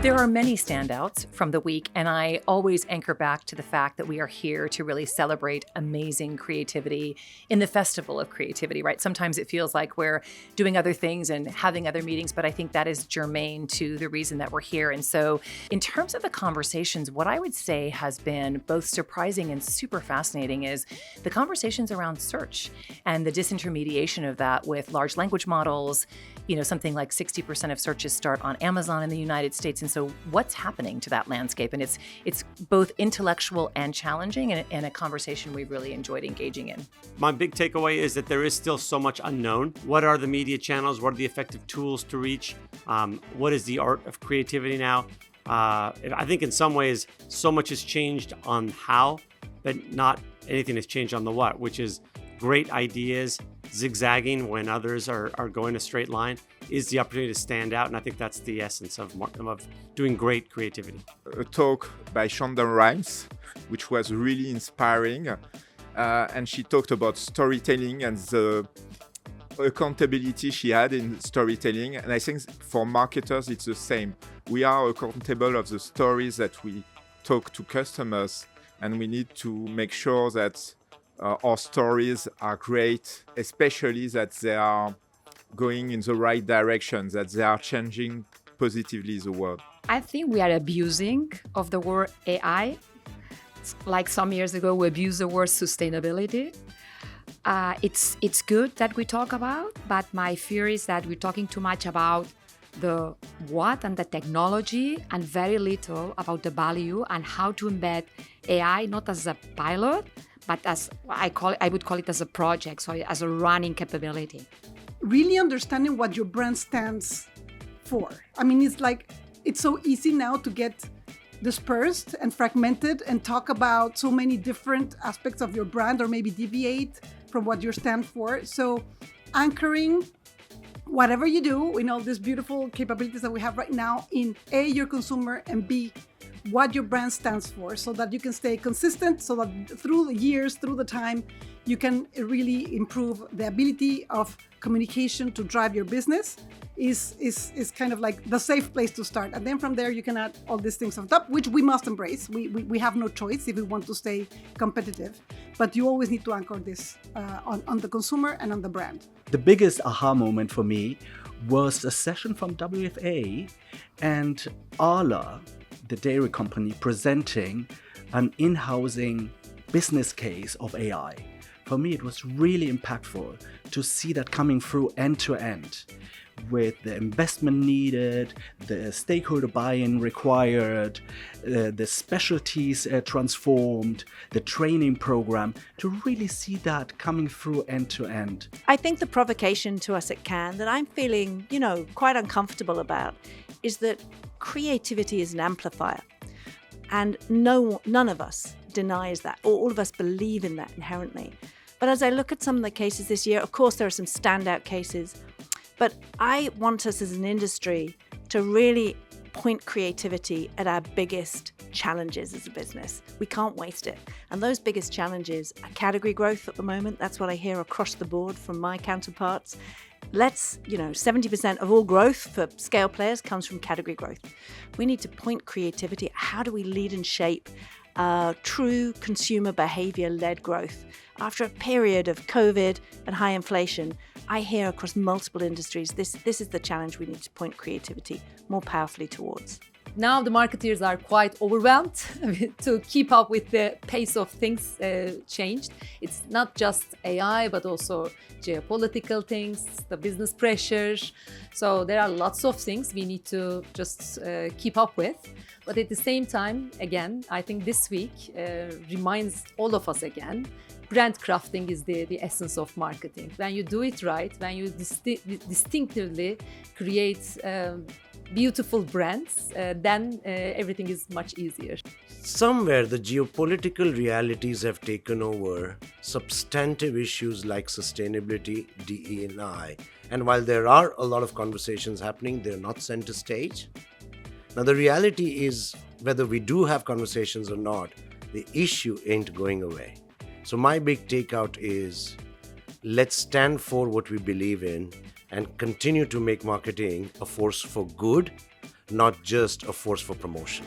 There are many standouts from the week, and I always anchor back to the fact that we are here to really celebrate amazing creativity in the festival of creativity, right? Sometimes it feels like we're doing other things and having other meetings, but I think that is germane to the reason that we're here. And so in terms of the conversations, what I would say has been both surprising and super fascinating is the conversations around search and the disintermediation of that with large language models. You know, something like 60% of searches start on Amazon in the United States. And so what's happening to that landscape? And it's both intellectual and challenging, and a conversation we've really enjoyed engaging in. My big takeaway is that there is still so much unknown. What are the media channels? What are the effective tools to reach? What is the art of creativity now? I think in some ways, so much has changed on how, but not anything has changed on the what, which is great ideas zigzagging when others are going a straight line is the opportunity to stand out. And I think that's the essence of doing great creativity. A talk by Shonda Rhimes, which was really inspiring. And she talked about storytelling and the accountability she had in storytelling. And I think for marketers, it's the same. We are accountable of the stories that we talk to customers, and we need to make sure that our stories are great, especially that they are going in the right direction, that they are changing positively the world. I think we are abusing of the word AI. Like some years ago, we abused the word sustainability. It's good that we talk about, but my fear is that we're talking too much about the what and the technology and very little about the value and how to embed AI, not as a pilot, but as I would call it as a project, so as a running capability. Really understanding what your brand stands for. I mean, it's so easy now to get dispersed and fragmented and talk about so many different aspects of your brand, or maybe deviate from what you stand for. So anchoring whatever you do in all these beautiful capabilities that we have right now in A, your consumer, and B, what your brand stands for, so that you can stay consistent, so that through the years, through the time, you can really improve the ability of communication to drive your business is kind of like the safe place to start. And then from there, you can add all these things on top, which we must embrace. We have no choice if we want to stay competitive, but you always need to anchor this on the consumer and on the brand. The biggest aha moment for me was a session from WFA and Arla, the dairy company, presenting an in-housing business case of AI. For me, it was really impactful to see that coming through end to end, with the investment needed, the stakeholder buy-in required, the specialties transformed, the training program, to really see that coming through end to end. I think the provocation to us at Cannes that I'm feeling, quite uncomfortable about is that creativity is an amplifier. And none of us denies that, or all of us believe in that inherently. But as I look at some of the cases this year, of course, there are some standout cases. But I want us as an industry to really point creativity at our biggest challenges as a business. We can't waste it. And those biggest challenges are category growth at the moment. That's what I hear across the board from my counterparts. 70% of all growth for scale players comes from category growth. We need to point creativity at how do we lead and shape true consumer behavior-led growth. After a period of COVID and high inflation, I hear across multiple industries, this is the challenge we need to point creativity more powerfully towards. Now the marketeers are quite overwhelmed to keep up with the pace of things changed. It's not just AI, but also geopolitical things, the business pressures. So there are lots of things we need to just keep up with. But at the same time, again, I think this week reminds all of us again, brand crafting is the essence of marketing. When you do it right, when you distinctively create beautiful brands, then everything is much easier. Somewhere the geopolitical realities have taken over substantive issues like sustainability, DE&I. And while there are a lot of conversations happening, they're not center stage. Now the reality is, whether we do have conversations or not, the issue ain't going away. So my big takeout is, let's stand for what we believe in and continue to make marketing a force for good, not just a force for promotion.